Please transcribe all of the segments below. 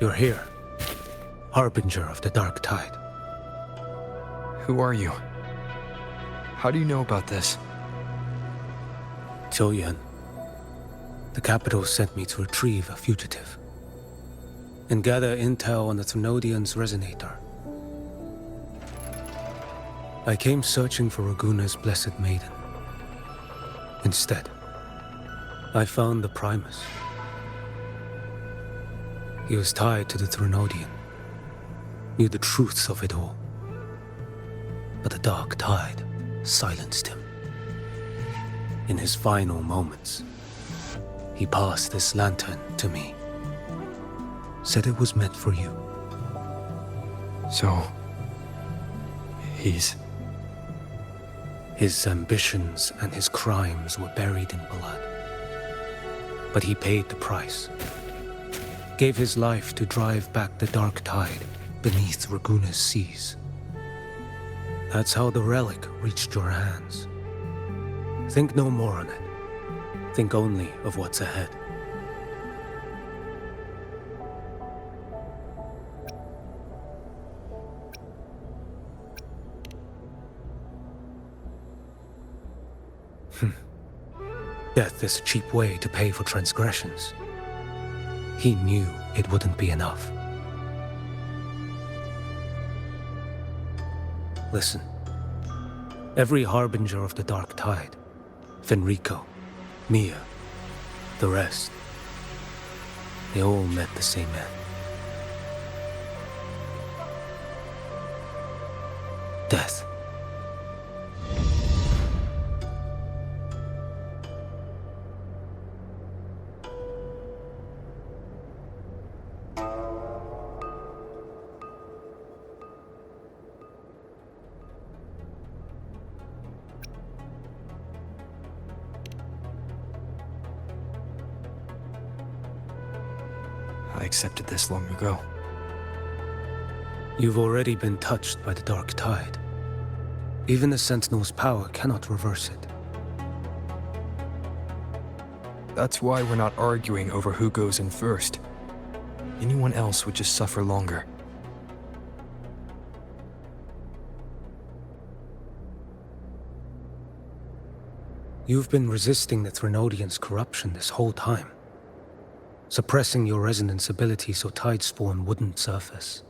You're here, harbinger of the dark tide. Who are you? How do you know about this? Choyan. The capital sent me to retrieve a fugitive and gather intel on the Thrunodian's Resonator. I came searching for Raguna's Blessed Maiden. Instead, I found the Primus. He was tied to the Thrunodian, knew the truths of it all. But the dark tide silenced him. In his final moments, he passed this lantern to me. Said it was meant for you. So... he's... His ambitions and his crimes were buried in blood. But he paid the price. Gave his life to drive back the dark tide beneath Raguna's seas. That's how the relic reached your hands. Think no more on it. Think only of what's ahead. Death is a cheap way to pay for transgressions. He knew it wouldn't be enough. Listen. Every harbinger of the dark tide, Fenrico, Mia, the rest, they all met the same end. Death. I accepted this long ago. You've already been touched by the dark tide. Even the Sentinel's power cannot reverse it. That's why we're not arguing over who goes in first. Anyone else would just suffer longer. You've been resisting the Thrunodian's corruption this whole time. Suppressing your resonance ability so Tidespawn wouldn't surface.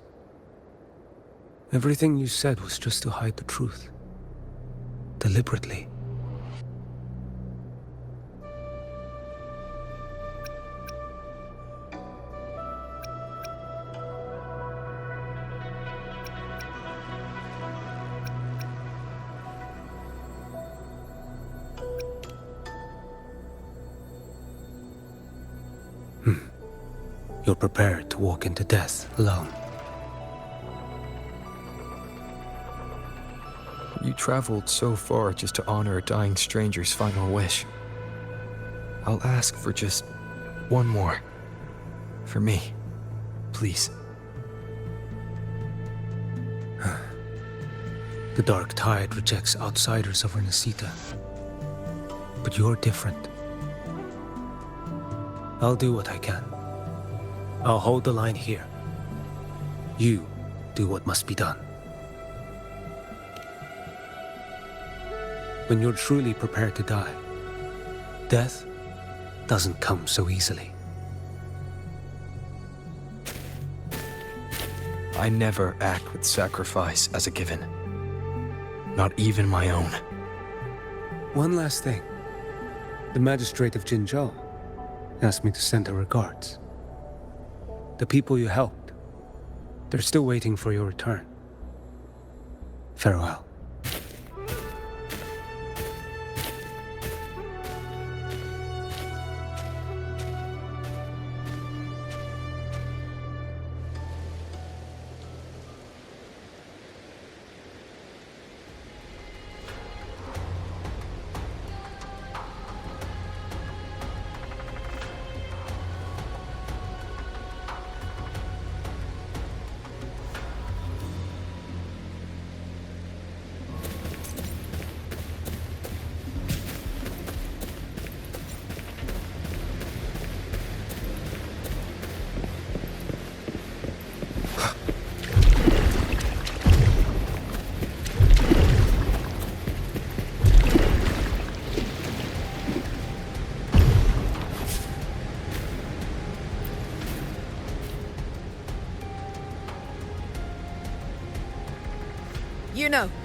Everything you said was just to hide the truth. Deliberately. You're prepared to walk into death alone. You traveled so far just to honor a dying stranger's final wish. I'll ask for just one more. For me. Please. The dark tide rejects outsiders of Renesita. But you're different. I'll do what I can. I'll hold the line here. You do what must be done. When you're truly prepared to die, death doesn't come so easily. I never act with sacrifice as a given. Not even my own. One last thing. The magistrate of Jinzhou asked me to send her regards. The people you helped, they're still waiting for your return. Farewell.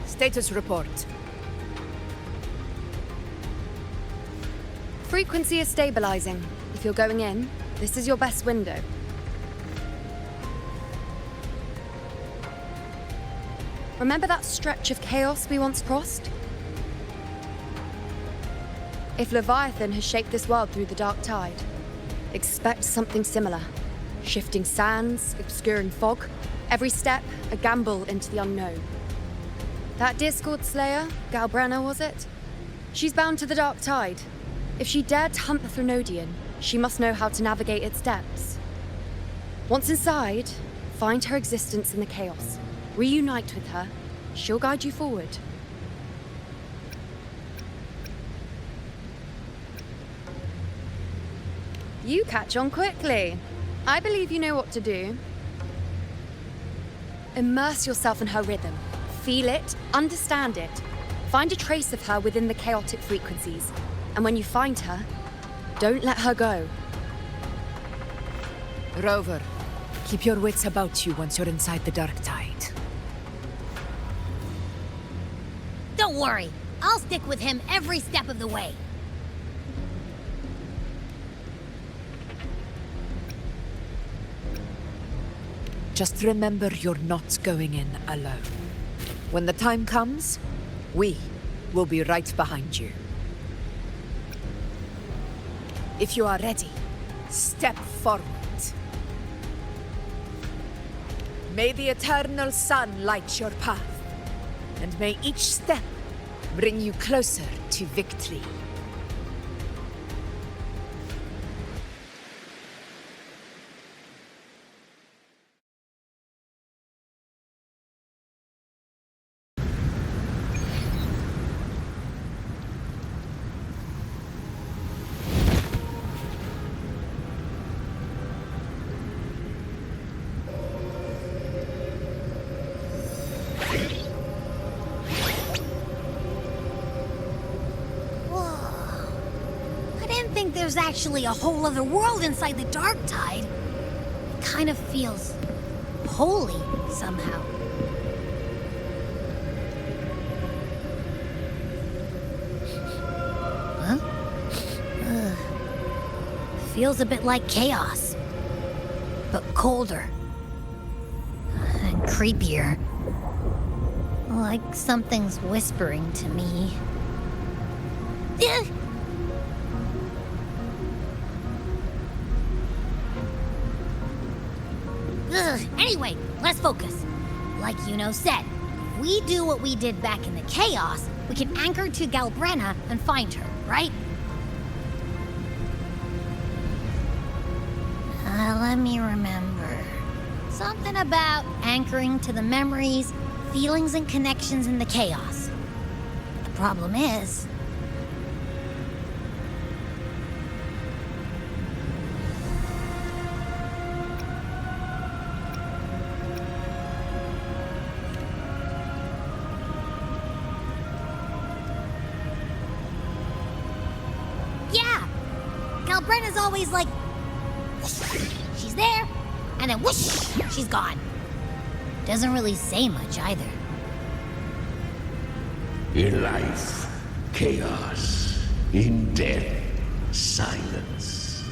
Status report. Frequency is stabilizing. If you're going in, this is your best window. Remember that stretch of chaos we once crossed? If Leviathan has shaped this world through the dark tide, expect something similar. Shifting sands, obscuring fog, every step a gamble into the unknown. That Discord Slayer, Galbrena was it? She's bound to the dark tide. If she dared to hunt the Threnodian, she must know how to navigate its depths. Once inside, find her existence in the chaos. Reunite with her. She'll guide you forward. You catch on quickly. I believe you know what to do. Immerse yourself in her rhythm. Feel it, understand it. Find a trace of her within the chaotic frequencies. And when you find her, don't let her go. Rover, keep your wits about you once you're inside the dark tide. Don't worry, I'll stick with him every step of the way. Just remember you're not going in alone. When the time comes, we will be right behind you. If you are ready, step forward. May the eternal sun light your path, and may each step bring you closer to victory. There's actually a whole other world inside the dark tide. It kind of feels holy somehow. Huh? Feels a bit like chaos, but colder and creepier. Like something's whispering to me. Anyway, let's focus. Like Yuno said, if we do what we did back in the chaos, we can anchor to Galbrena and find her, right? Let me remember. Something about anchoring to the memories, feelings, and connections in the chaos. The problem is... Galbrena's always like, whoosh, she's there, and then whoosh, she's gone. Doesn't really say much either. In life, chaos. In death, silence.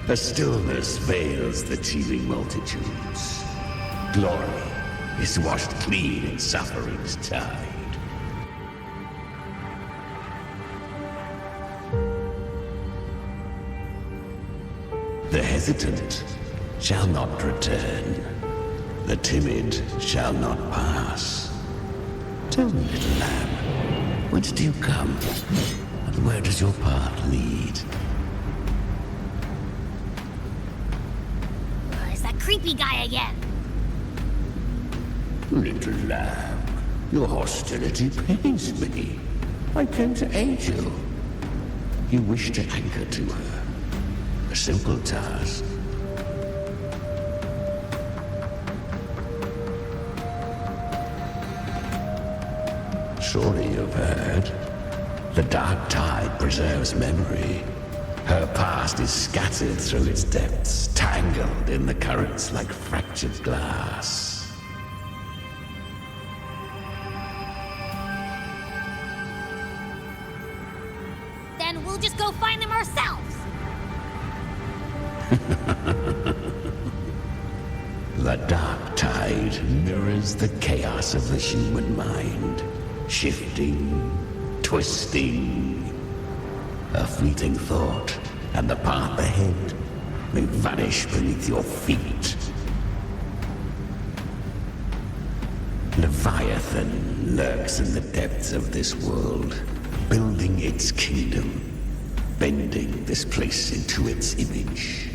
A stillness veils the teeming multitudes. Glory is washed clean in suffering's tide. The hesitant shall not return. The timid shall not pass. Tell me, little lamb, whence do you come? And where does your path lead? It's that creepy guy again. Little lamb, your hostility pains me. I came to aid you. You wish to anchor to her. A simple task. Surely you've heard. The dark tide preserves memory. Her past is scattered through its depths, tangled in the currents like fractured glass. again, we'll just go find them ourselves. The dark tide mirrors the chaos of the human mind, shifting, twisting. A fleeting thought, and the path ahead may vanish beneath your feet. Leviathan lurks in the depths of this world, building its kingdom, bending this place into its image.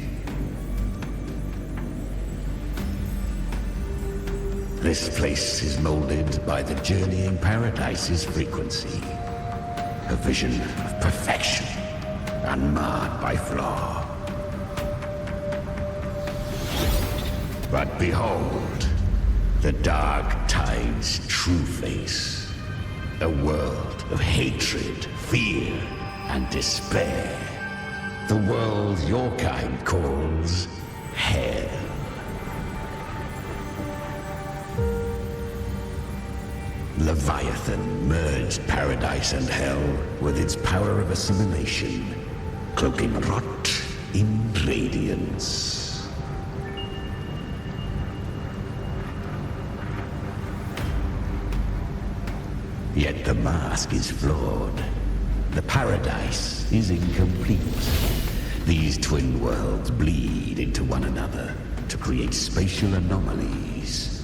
This place is molded by the journeying paradise's frequency, a vision of perfection, unmarred by flaw. But behold, the dark tide's true face, a world of hatred, fear, and despair. The world your kind calls hell. Leviathan merged paradise and hell with its power of assimilation, cloaking rot in radiance. Yet the mask is flawed. The paradise is incomplete. These twin worlds bleed into one another to create spatial anomalies.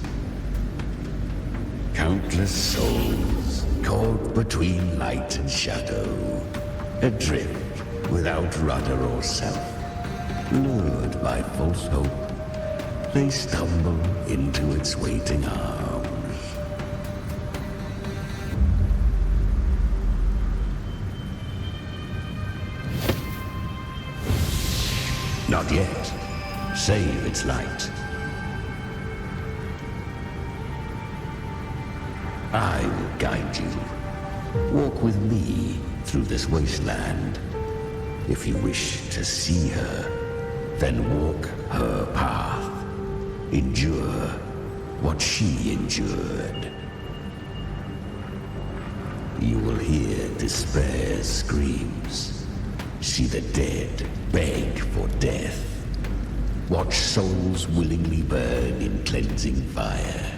Countless souls caught between light and shadow, adrift without rudder or self, lured by false hope, they stumble into its waiting arms. Not yet. Save its light. I will guide you. Walk with me through this wasteland. If you wish to see her, then walk her path. Endure what she endured. You will hear despair's screams. See the dead beg for death. Watch souls willingly burn in cleansing fire.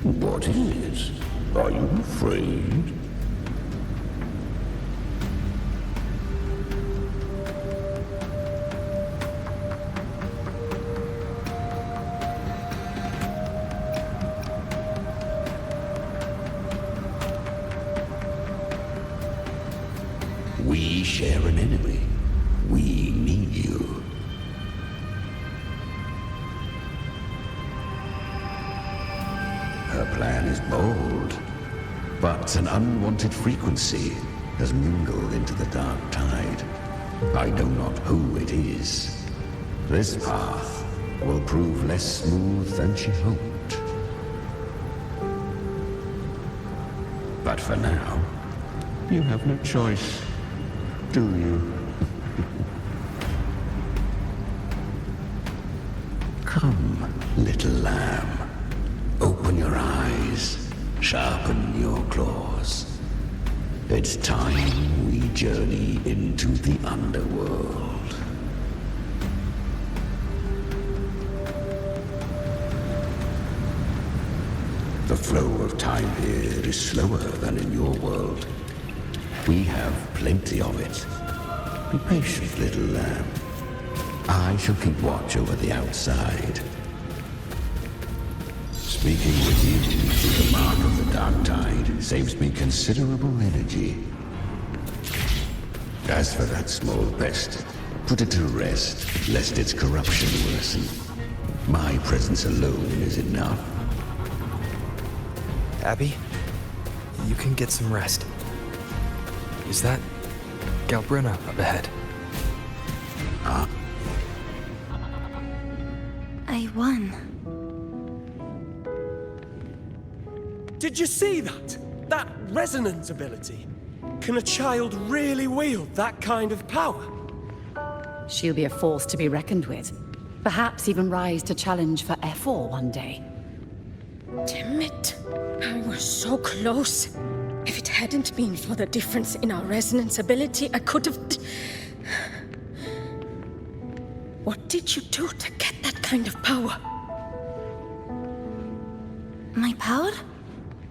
What is? Are you afraid? We share an enemy. We need you. Her plan is bold, but an unwanted frequency has mingled into the dark tide. I know not who it is. This path will prove less smooth than she hoped. But for now, you have no choice, do you? Come, little lamb. Open your eyes, sharpen your claws. It's time we journey into the underworld. The flow of time here is slower than in your world. We have plenty of it. Be patient, little lamb. I shall keep watch over the outside. Speaking with you through the mark of the dark tide saves me considerable energy. As for that small pest, put it to rest, lest its corruption worsen. My presence alone is enough. Abby, you can get some rest. Is that Galbrena up ahead? I won. Did you see that? That resonance ability? Can a child really wield that kind of power? She'll be a force to be reckoned with. Perhaps even rise to challenge for F4 one day. Damn it. I was so close. If it hadn't been for the difference in our resonance ability, I could have... What did you do to get that kind of power? My power?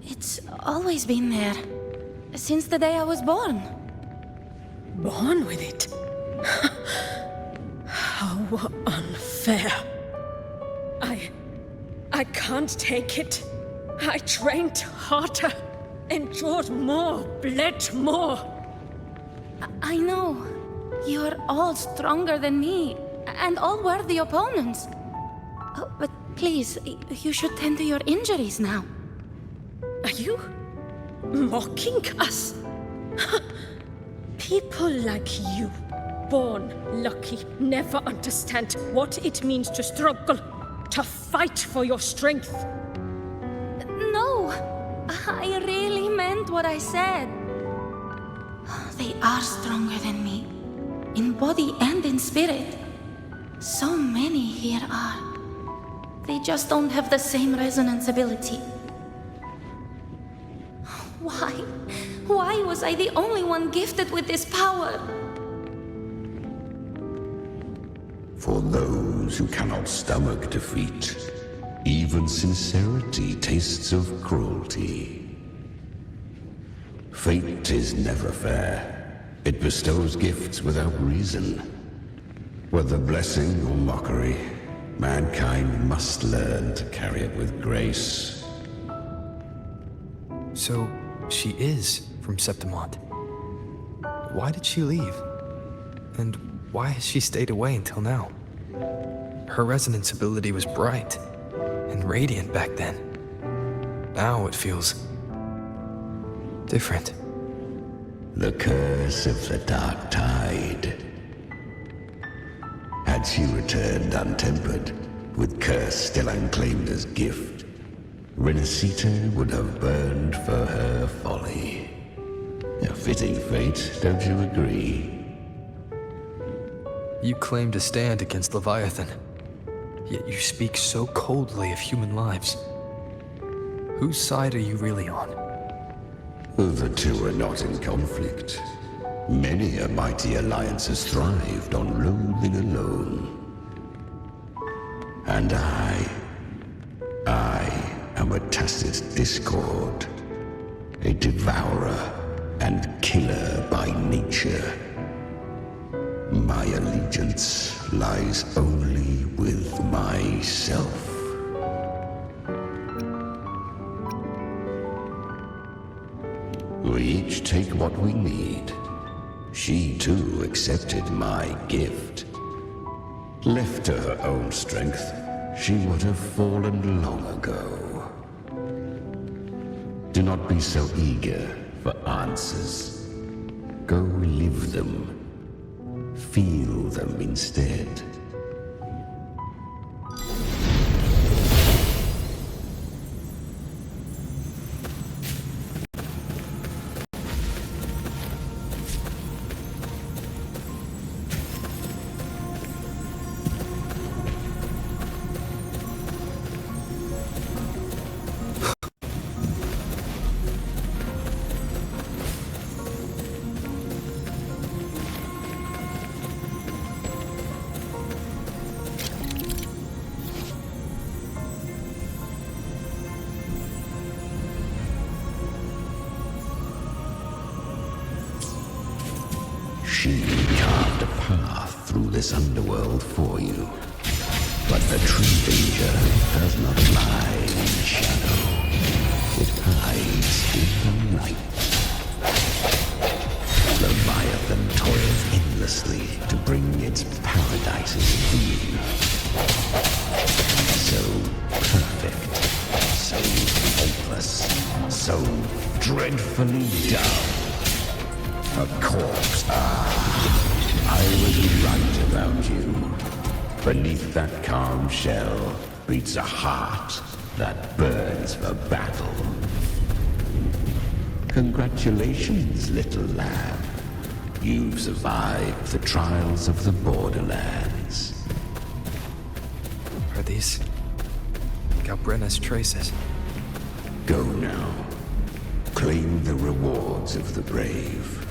It's always been there. Since the day I was born. Born with it? How unfair. I can't take it. I trained harder, endured more, bled more. I know. You're all stronger than me, and all worthy opponents. Oh, but please, you should tend to your injuries now. Are you mocking us? People like you, born lucky, never understand what it means to struggle, to fight for your strength. No, I really meant what I said. They are stronger than me, in body and in spirit. So many here are. They just don't have the same resonance ability. Why? Why was I the only one gifted with this power? For those who cannot stomach defeat, even sincerity tastes of cruelty. Fate is never fair. It bestows gifts without reason. Whether blessing or mockery, mankind must learn to carry it with grace. So, she is from Septimont. Why did she leave? And why has she stayed away until now? Her resonance ability was bright and radiant back then. Now it feels different. The curse of the Dark Tide. Had she returned untempered, with curse still unclaimed as gift, Resonator would have burned for her folly. A fitting fate, don't you agree? You claim to stand against Leviathan, yet you speak so coldly of human lives. Whose side are you really on? The two are not in conflict. Many a mighty alliance has thrived on loathing alone. And I am a tacit discord, a devourer and killer by nature. My allegiance lies only with myself. We each take what we need. She too accepted my gift. Left to her own strength, she would have fallen long ago. Do not be so eager for answers. Go live them. Feel them instead. She carved a path through this underworld for you. But the true danger does not lie in the shadow. It hides in the light. Leviathan toils endlessly to bring its paradises to you. So perfect, so faultless, so dreadfully dumb. A corpse. I was right about you. Beneath that calm shell beats a heart that burns for battle. Congratulations, little lamb. You've survived the trials of the Borderlands. Are these Galbrena's traces? Go now. claim the rewards of the brave.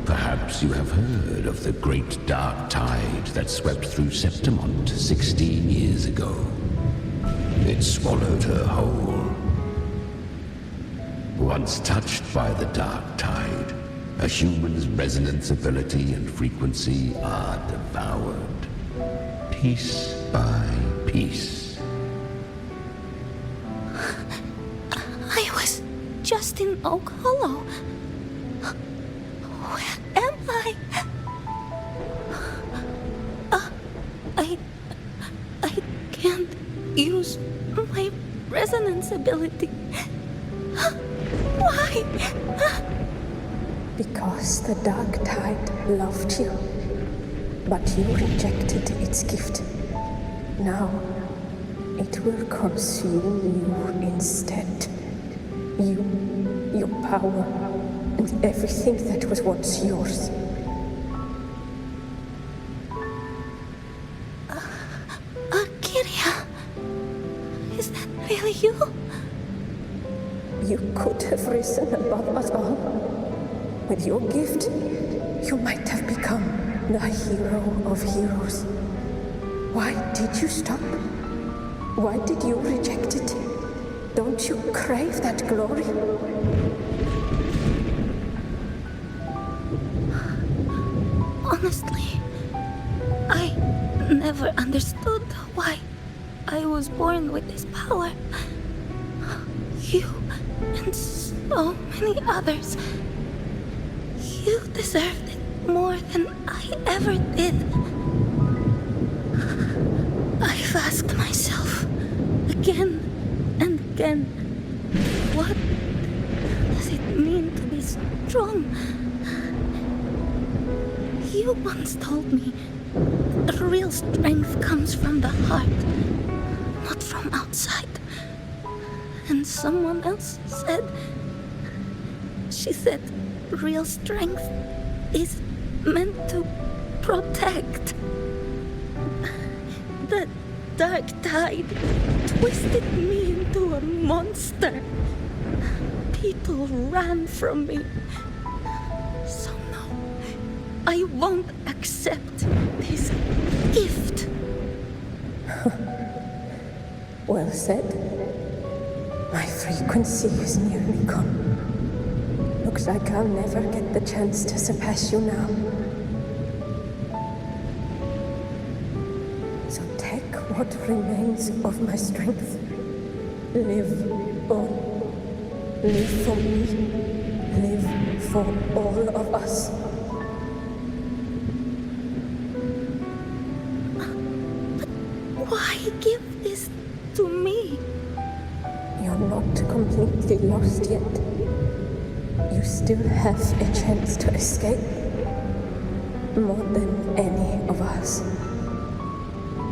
Perhaps you have heard of the great dark tide that swept through Septimont 16 years ago. It swallowed her whole. Once touched by the dark tide, a human's resonance ability and frequency are devoured, piece by piece. I was just in Oak Hollow. Where am I? I can't use my resonance ability. Why? Because the dark tide loved you, but you rejected its gift. Now, it will consume you instead. You, your power, and everything that was once yours. Kiria, is that really you? You could have risen above us all. With your gift, you might have become the hero of heroes. Why did you stop? Why did you reject it? Don't you crave that glory? Honestly, I never understood why I was born with this power. You and so many others. You deserved it more than I ever did. I've asked myself again and again, what does it mean to be strong? You once told me that real strength comes from the heart, not from outside. And someone else said, she said, real strength is meant to protect. The dark tide twisted me into a monster. People ran from me. So no, I won't accept this gift. Well said. My frequency is nearly gone. Looks like I'll never get the chance to surpass you now. So take what remains of my strength. Live on. Live for me. Live for all of us. But why give this to me? You're not completely lost yet. You still have a chance to escape. More than any of us.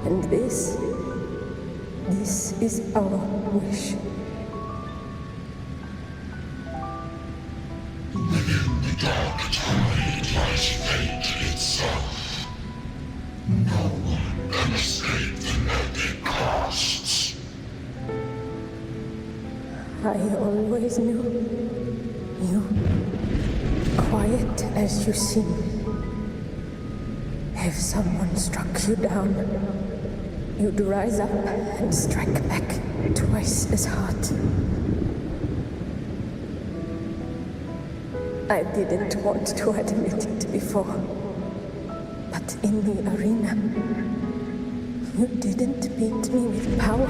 And this is our wish. Within the dark tide lies fate itself. No one can escape the net it casts. I always knew you, quiet as you seem. If someone struck you down, you'd rise up and strike back twice as hard. I didn't want to admit it before, but in the arena, you didn't beat me with power.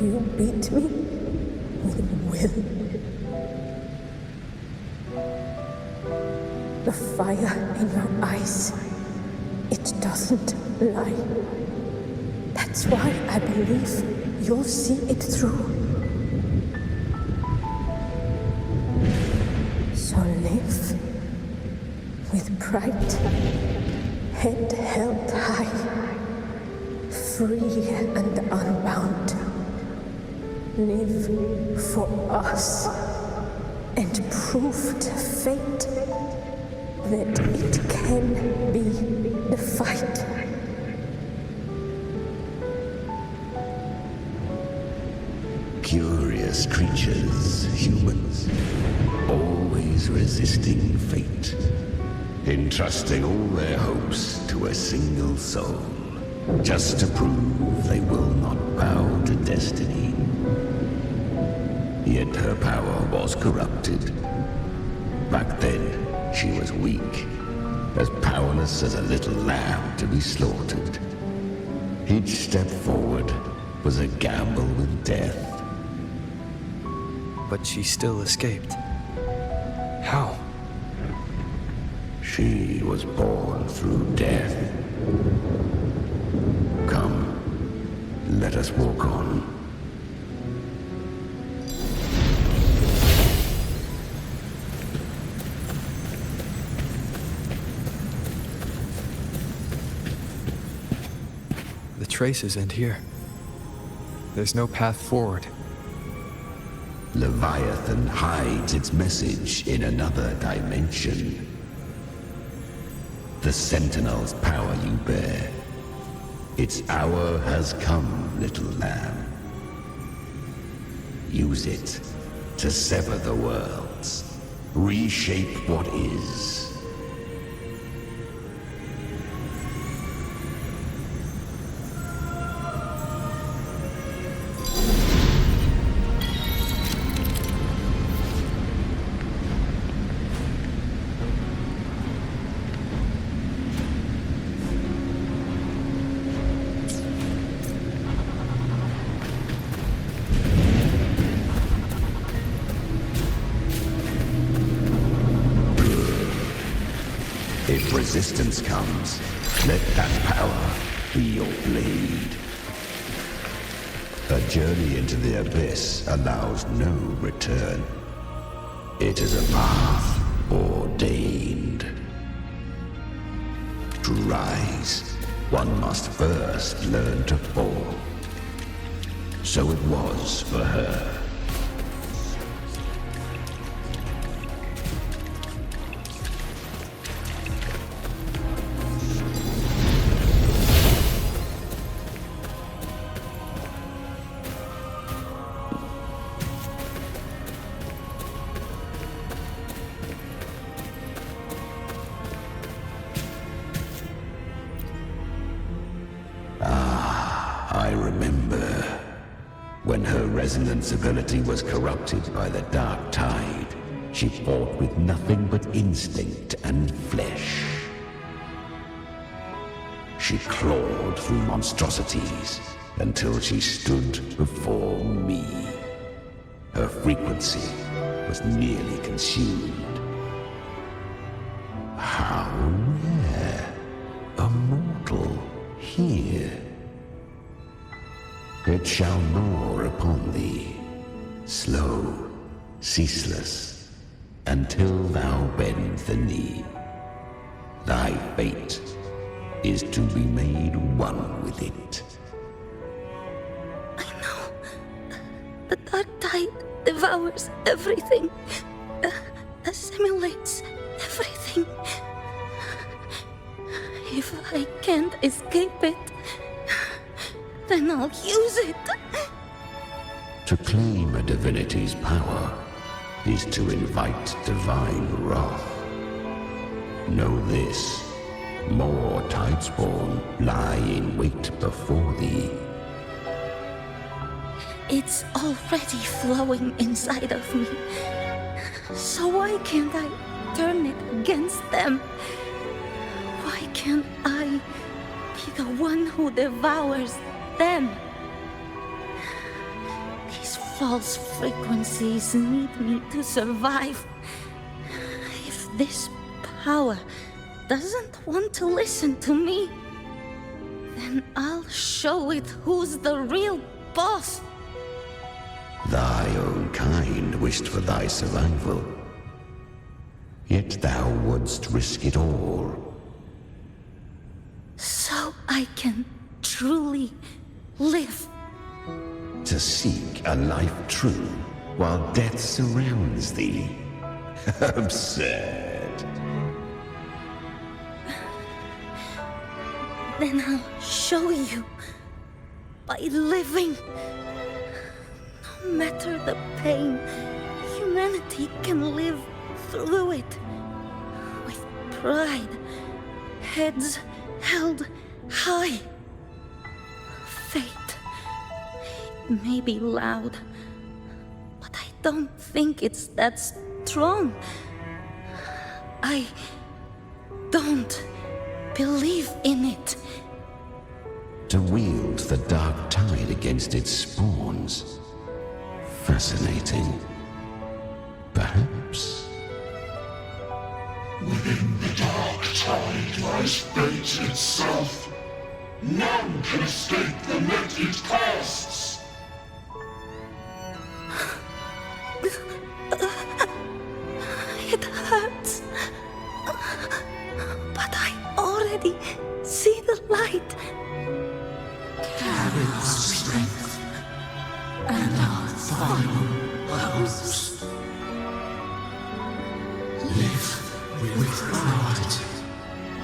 You beat me with will. The fire in your eyes, it doesn't lie. That's why I believe you'll see it through. So live with pride, head held high, free and unbound. Live for us and prove to fate that it can be defied. Curious creatures, humans, always resisting fate, entrusting all their hopes to a single soul, just to prove they will not bow to destiny. Yet her power was corrupted. Back then, she was weak, as powerless as a little lamb to be slaughtered. Each step forward was a gamble with death. But she still escaped. How? She was born through death. Come, let us walk on. The traces end here. There's no path forward. Leviathan hides its message in another dimension. The Sentinel's power you bear. Its hour has come, little lamb. Use it to sever the worlds, reshape what is. If resistance comes, let that power be your blade. A journey into the abyss allows no return. It is a path ordained. To rise, one must first learn to fall. So it was for her. I remember when her resonance ability was corrupted by the dark tide. She fought with nothing but instinct and flesh. She clawed through monstrosities until she stood before me. Her frequency was nearly consumed. How rare a mortal here. It shall gnaw upon thee, slow, ceaseless, until thou bend the knee. Thy fate is to be made one with it. I know. The dark tide devours everything, assimilates everything. If I can't escape it, then I'll use it. To claim a divinity's power is to invite divine wrath. Know this, more Tidespawn lie in wait before thee. It's already flowing inside of me. So why can't I turn it against them? Why can't I be the one who devours them? These false frequencies need me to survive. If this power doesn't want to listen to me, then I'll show it who's the real boss. Thy own kind wished for thy survival, yet thou wouldst risk it all. So I can truly live. to seek a life true while death surrounds thee. Absurd. Then I'll show you. By living. No matter the pain, humanity can live through it. With pride. Heads held high. Fate. It may be loud, but I don't think it's that strong. I don't believe in it. To wield the dark tide against its spawns. Fascinating. Perhaps. Within the dark tide lies fate itself. None can escape the net it casts. It hurts. But I already see the light. Carry our strength and our final hopes. Live with pride,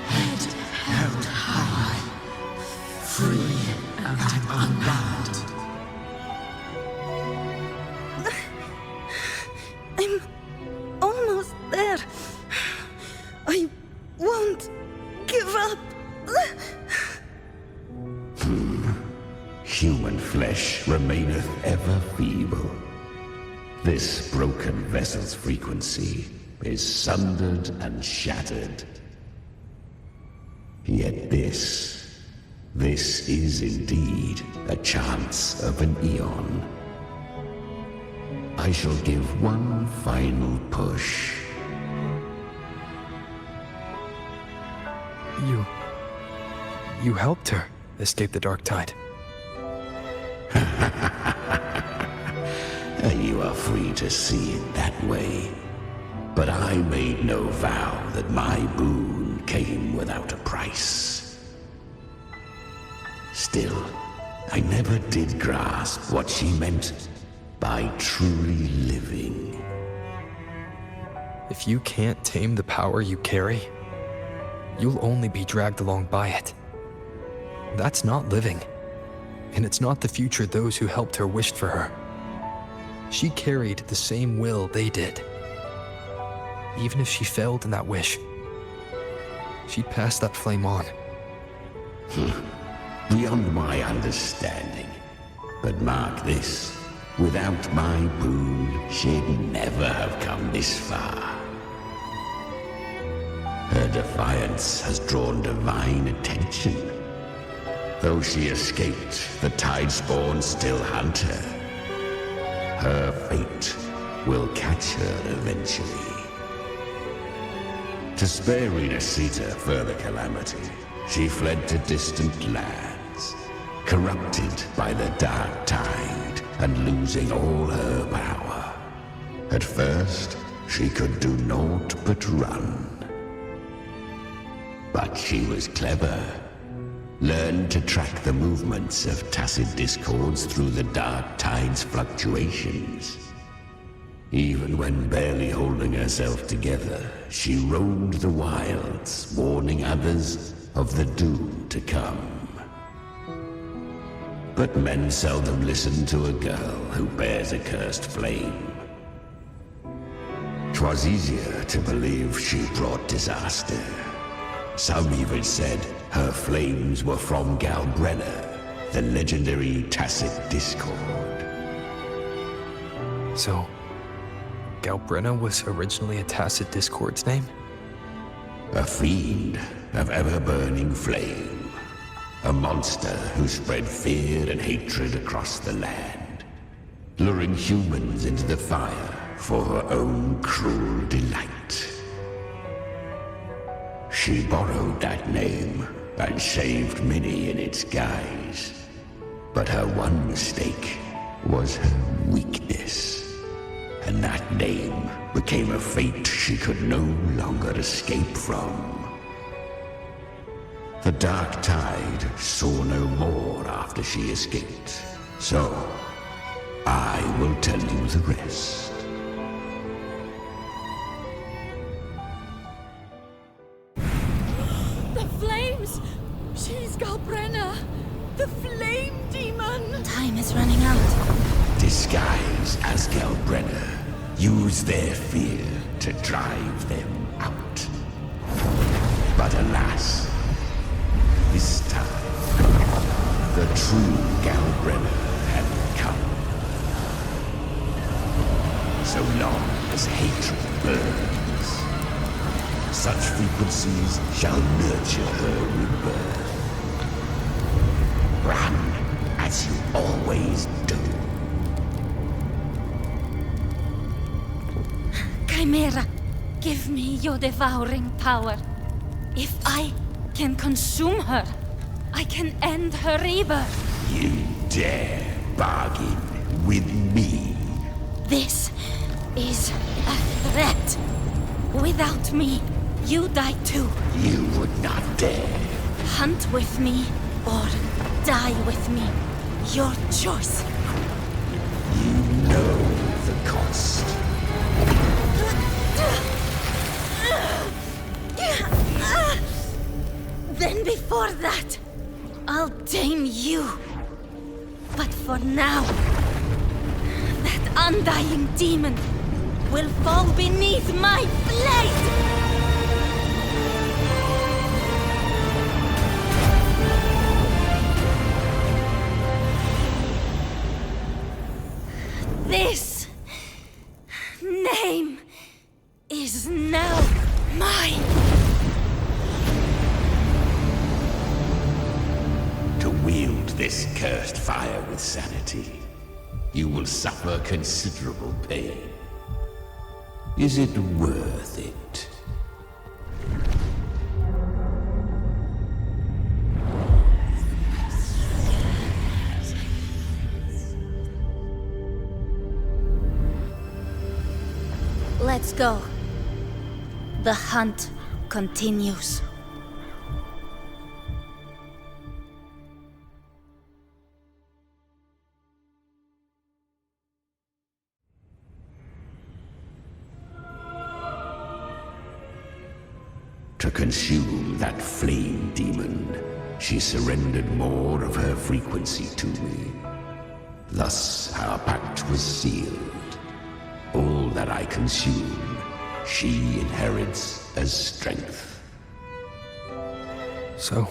head held high, free and unbound. I'm almost there. I won't give up. Human flesh remaineth ever feeble. This broken vessel's frequency is sundered and shattered. Yet this is indeed a chance of an eon. I shall give one final push. You helped her escape the dark tide. You are free to see it that way. But I made no vow that my boon came without a price. Still, I never did grasp what she meant by truly living. If you can't tame the power you carry, you'll only be dragged along by it. That's not living. And it's not the future those who helped her wished for her. She carried the same will they did. Even if she failed in that wish, she'd pass that flame on. Beyond my understanding. But mark this, without my boon, she'd never have come this far. Her defiance has drawn divine attention. Though she escaped, the tide spawn still hunt her. Her fate will catch her eventually. To spare Resonator further calamity, she fled to distant lands, corrupted by the dark tide and losing all her power. At first, she could do naught but run. But she was clever. Learned to track the movements of tacit discords through the dark tide's fluctuations. Even when barely holding herself together, she roamed the wilds, warning others of the doom to come. But men seldom listen to a girl who bears a cursed flame. 'Twas easier to believe she brought disaster. Some even said her flames were from Galbrena, the legendary tacit discord. So, Galbrena was originally a tacit discord's name? A fiend of ever-burning flame. A monster who spread fear and hatred across the land, luring humans into the fire for her own cruel delight. She borrowed that name and saved many in its guise. But her one mistake was her weakness. And that name became a fate she could no longer escape from. The dark tide saw no more after she escaped. So, will tell you the rest. The flames! She's Galbrena! The flame demon! Time is running out. Disguise as Galbrena. Use their fear to drive them out. But alas, this time, the true Galbrena had come. So long as hatred burns, such frequencies shall nurture her rebirth. Run as you always do. Chimera, give me your devouring power. If I can consume her, I can end her rebirth. You dare bargain with me? This is a threat. Without me, you die too. You would not dare. Hunt with me or die with me. Your choice. You know the cost. Then before that, I'll tame you. But for now, that undying demon will fall beneath my blade! This name is now mine. To wield this cursed fire with sanity, you will suffer considerable pain. Is it worth it? Let's go. The hunt continues. To consume that flame demon, she surrendered more of her frequency to me. Thus our pact was sealed. All that I consume, she inherits as strength. So,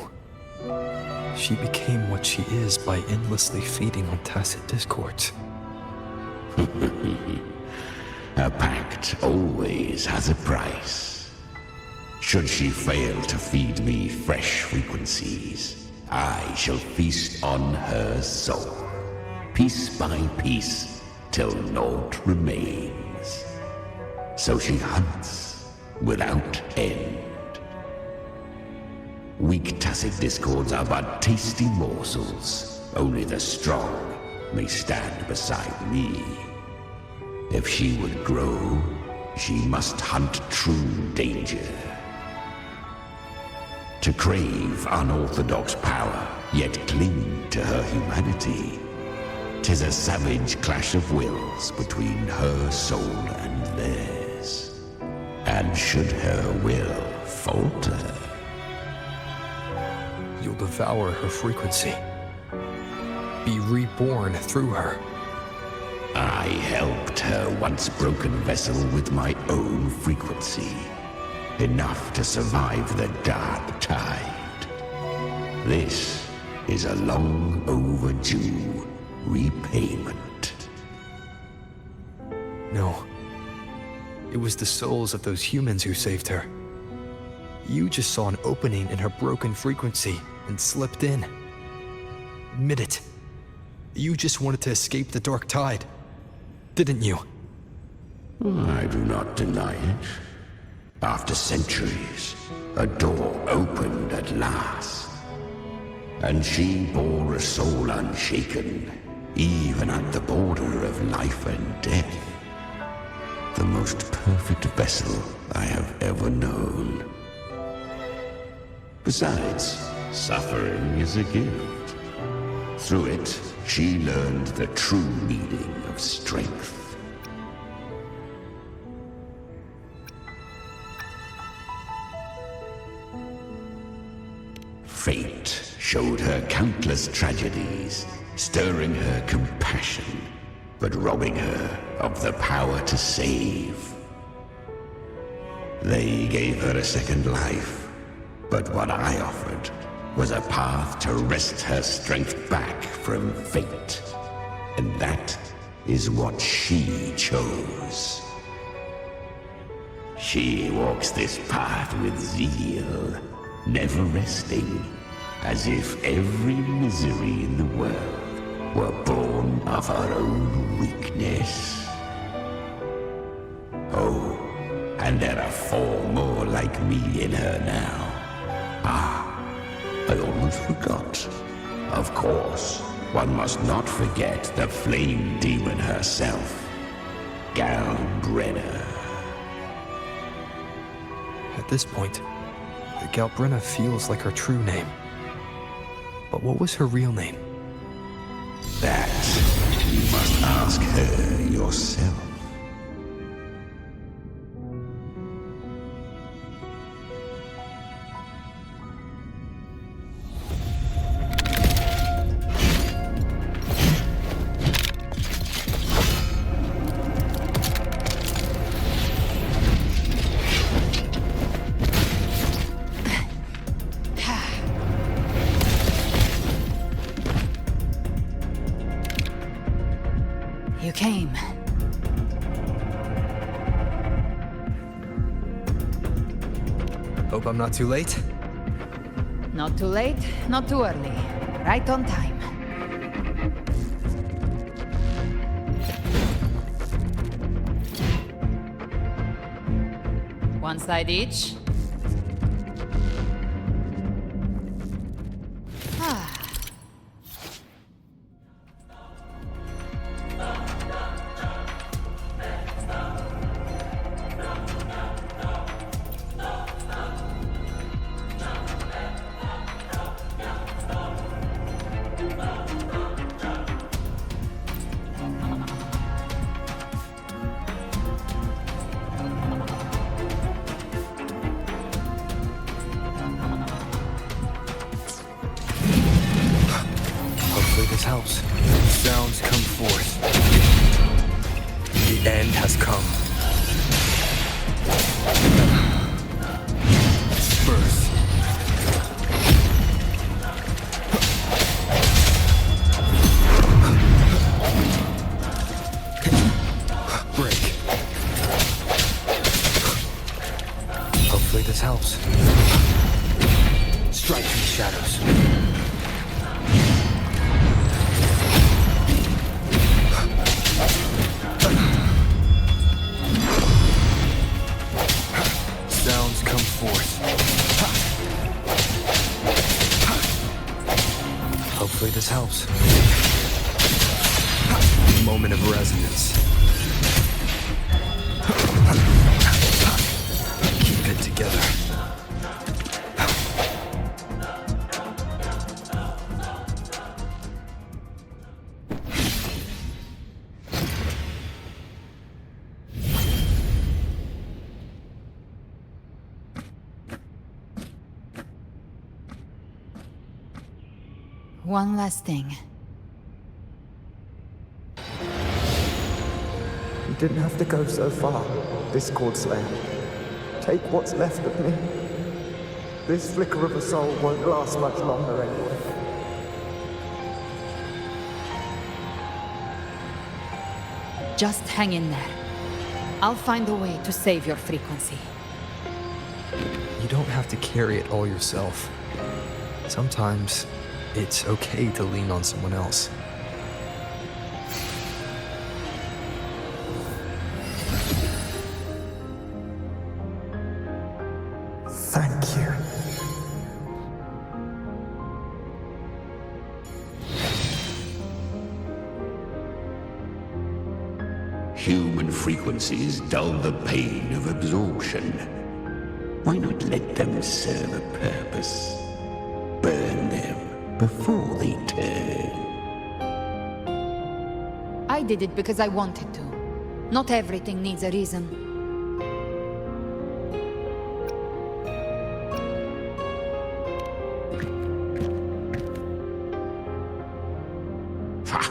she became what she is by endlessly feeding on tacit discords. A pact always has a price. Should she fail to feed me fresh frequencies, I shall feast on her soul, piece by piece, till naught remains. So she hunts without end. Weak tacit discords are but tasty morsels. Only the strong may stand beside me. If she would grow, she must hunt true danger. To crave unorthodox power, yet cling to her humanity, 'tis a savage clash of wills between her soul and theirs. And should her will falter, You'll devour her frequency. Be reborn through her. I helped her once broken vessel with my own frequency. Enough to survive the dark tide. This is a long overdue repayment. No. It was the souls of those humans who saved her. You just saw an opening in her broken frequency and slipped in. Admit it. You just wanted to escape the dark tide, didn't you? I do not deny it. After centuries, a door opened at last. And she bore a soul unshaken, even at the border of life and death. The most perfect vessel I have ever known. Besides, suffering is a gift. Through it, she learned the true meaning of strength. Fate showed her countless tragedies, stirring her compassion, but robbing her of the power to save. They gave her a second life, but what I offered was a path to wrest her strength back from fate. And that is what she chose. She walks this path with zeal, never resting, as if every misery in the world were born of her own weakness. Oh, and there are 4 more like me in her now. I almost forgot. Of course, one must not forget the flame demon herself, Galbrena. At this point, Galbrena feels like her true name. But what was her real name? That you must ask her yourself. You came. Hope I'm not too late. Not too late, not too early. Right on time. One side each. This helps. Sounds come forth. The end has come. Birth. Break. Hopefully this helps. Strike from the shadows. Hopefully this helps. Moment of resonance. Keep it together. One last thing. You didn't have to go so far, Discord Slayer. Take what's left of me. This flicker of a soul won't last much longer anyway. Just hang in there. I'll find a way to save your frequency. You don't have to carry it all yourself. Sometimes it's okay to lean on someone else. Thank you. Human frequencies dull the pain of absorption. Why not let them serve a purpose? Burn them before they turn. I did it because I wanted to. Not everything needs a reason. Ha!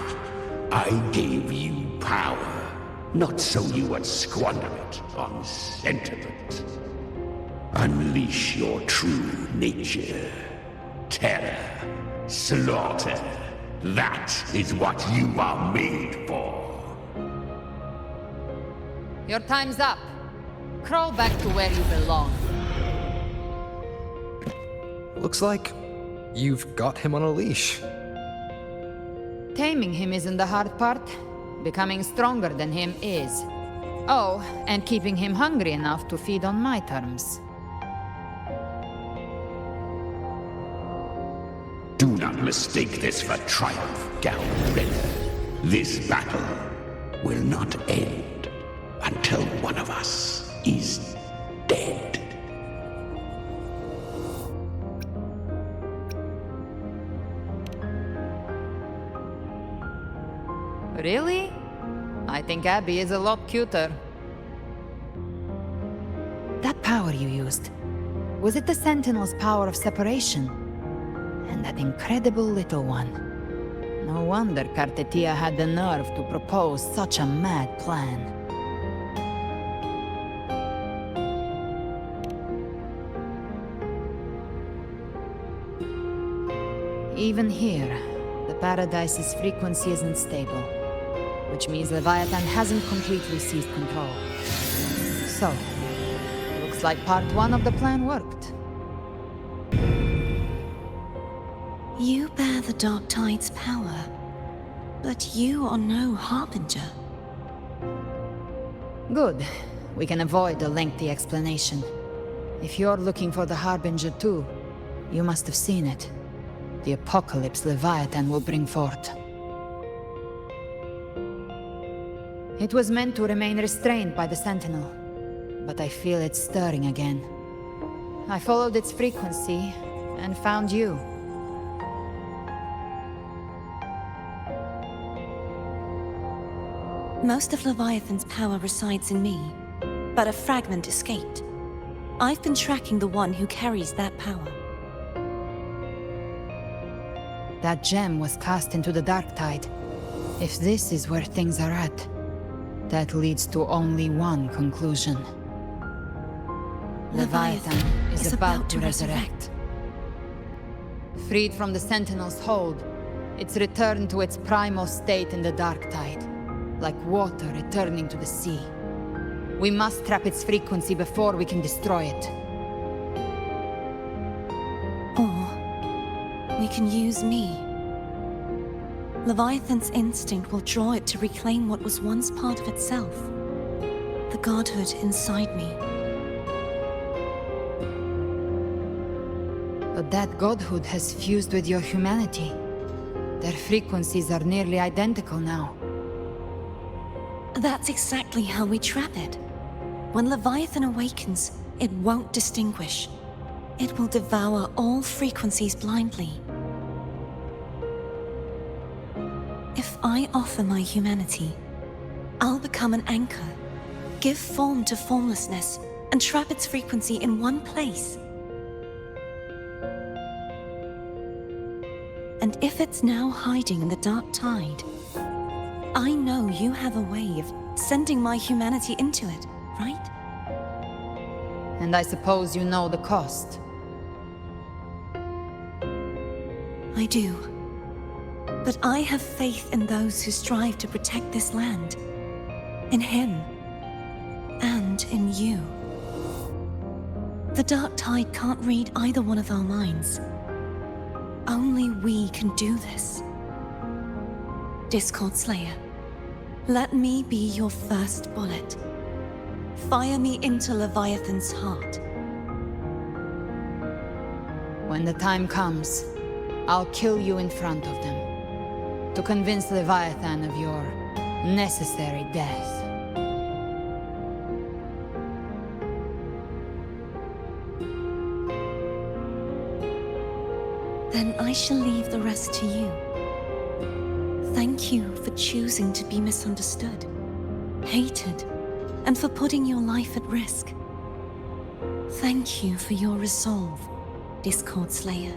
I gave you power, not so you would squander it on sentiment. Unleash your true nature. Terror, slaughter. That is what you are made for. Your time's up. Crawl back to where you belong. Looks like you've got him on a leash. Taming him isn't the hard part. Becoming stronger than him is. Oh, and keeping him hungry enough to feed on my terms. Do not mistake this for triumph, Galbrena. This battle will not end until one of us is dead. Really? I think Abby is a lot cuter. That power you used, was it the Sentinel's power of separation? And that incredible little one. No wonder Kartetia had the nerve to propose such a mad plan. Even here, the Paradise's frequency isn't stable, which means Leviathan hasn't completely seized control. So, looks like part 1 of the plan worked. You bear the Dark Tide's power, but you are no Harbinger. Good. We can avoid a lengthy explanation. If you're looking for the Harbinger too, you must have seen it. The apocalypse Leviathan will bring forth. It was meant to remain restrained by the Sentinel, but I feel it stirring again. I followed its frequency and found you. Most of Leviathan's power resides in me, but a fragment escaped. I've been tracking the one who carries that power. That gem was cast into the Dark Tide. If this is where things are at, that leads to only one conclusion. Leviathan is about to resurrect. Freed from the Sentinel's hold, it's returned to its primal state in the Dark Tide, like water returning to the sea. We must trap its frequency before we can destroy it. Or we can use me. Leviathan's instinct will draw it to reclaim what was once part of itself. The godhood inside me. But that godhood has fused with your humanity. Their frequencies are nearly identical now. That's exactly how we trap it. When Leviathan awakens, it won't distinguish. It will devour all frequencies blindly. If I offer my humanity, I'll become an anchor, give form to formlessness, and trap its frequency in one place. And if it's now hiding in the Dark Tide, I know you have a way of sending my humanity into it, right? And I suppose you know the cost. I do. But I have faith in those who strive to protect this land. In him. And in you. The Dark Tide can't read either one of our minds. Only we can do this. Discord Slayer, let me be your first bullet. Fire me into Leviathan's heart. When the time comes, I'll kill you in front of them. To convince Leviathan of your necessary death. Then I shall leave the rest to you. Thank you for choosing to be misunderstood, hated, and for putting your life at risk. Thank you for your resolve, Discord Slayer.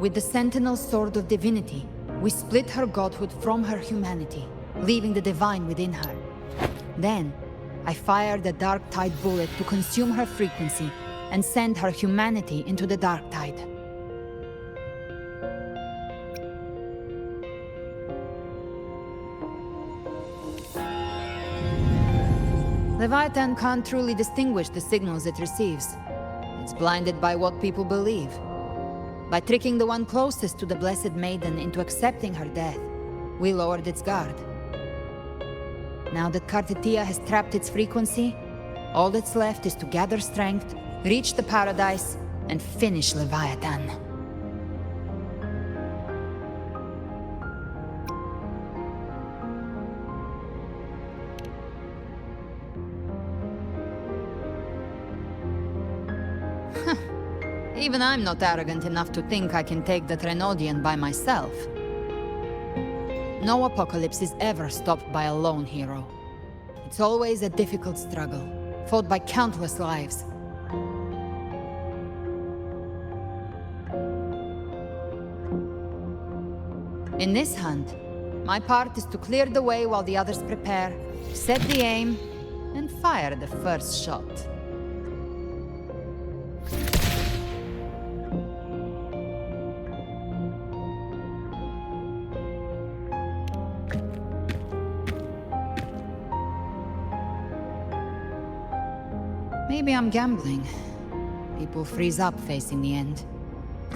With the Sentinel Sword of Divinity, we split her godhood from her humanity, leaving the divine within her. Then, I fired the Dark Tide bullet to consume her frequency and send her humanity into the Dark Tide. Leviathan can't truly distinguish the signals it receives. It's blinded by what people believe. By tricking the one closest to the Blessed Maiden into accepting her death, we lowered its guard. Now that Kartetia has trapped its frequency, all that's left is to gather strength, reach the paradise, and finish Leviathan. Even I'm not arrogant enough to think I can take the Trenodian by myself. No apocalypse is ever stopped by a lone hero. It's always a difficult struggle, fought by countless lives. In this hunt, my part is to clear the way while the others prepare, set the aim, and fire the first shot. Maybe I'm gambling. People freeze up facing the end.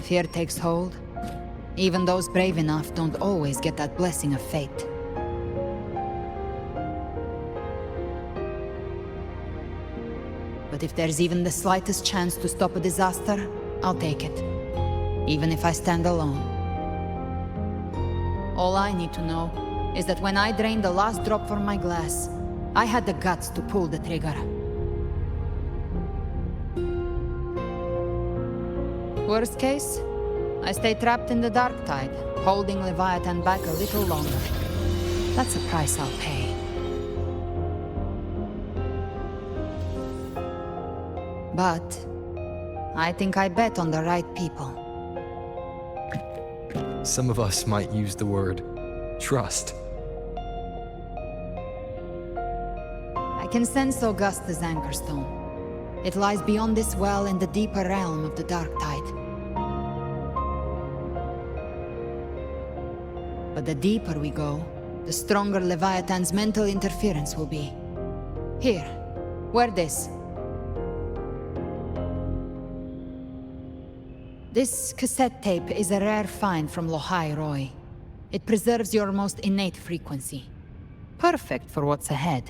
Fear takes hold. Even those brave enough don't always get that blessing of fate. But if there's even the slightest chance to stop a disaster, I'll take it. Even if I stand alone. All I need to know is that when I drained the last drop from my glass, I had the guts to pull the trigger. Worst case, I stay trapped in the Dark Tide, holding Leviathan back a little longer. That's a price I'll pay. But I think I bet on the right people. Some of us might use the word trust. I can sense Augusta's Anchorstone. It lies beyond this well in the deeper realm of the Dark Tide. But the deeper we go, the stronger Leviathan's mental interference will be. Here, wear this. This cassette tape is a rare find from Lohai Roy. It preserves your most innate frequency. Perfect for what's ahead.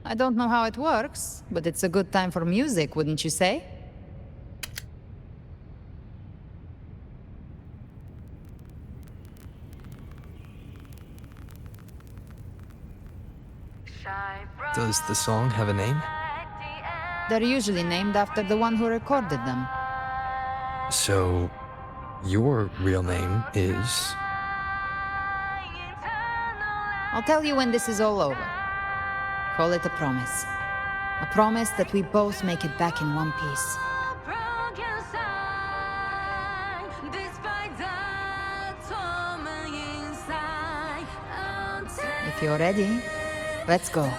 I don't know how it works, but it's a good time for music, wouldn't you say? Does the song have a name? They're usually named after the one who recorded them. So, your real name is... I'll tell you when this is all over. Call it a promise. A promise that we both make it back in one piece. If you're ready, let's go.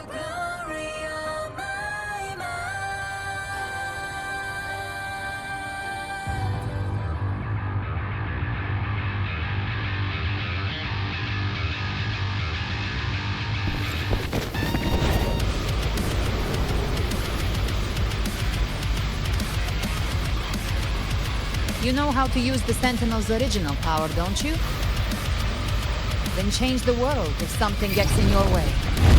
You know how to use the Sentinel's original power, don't you? Then change the world if something gets in your way.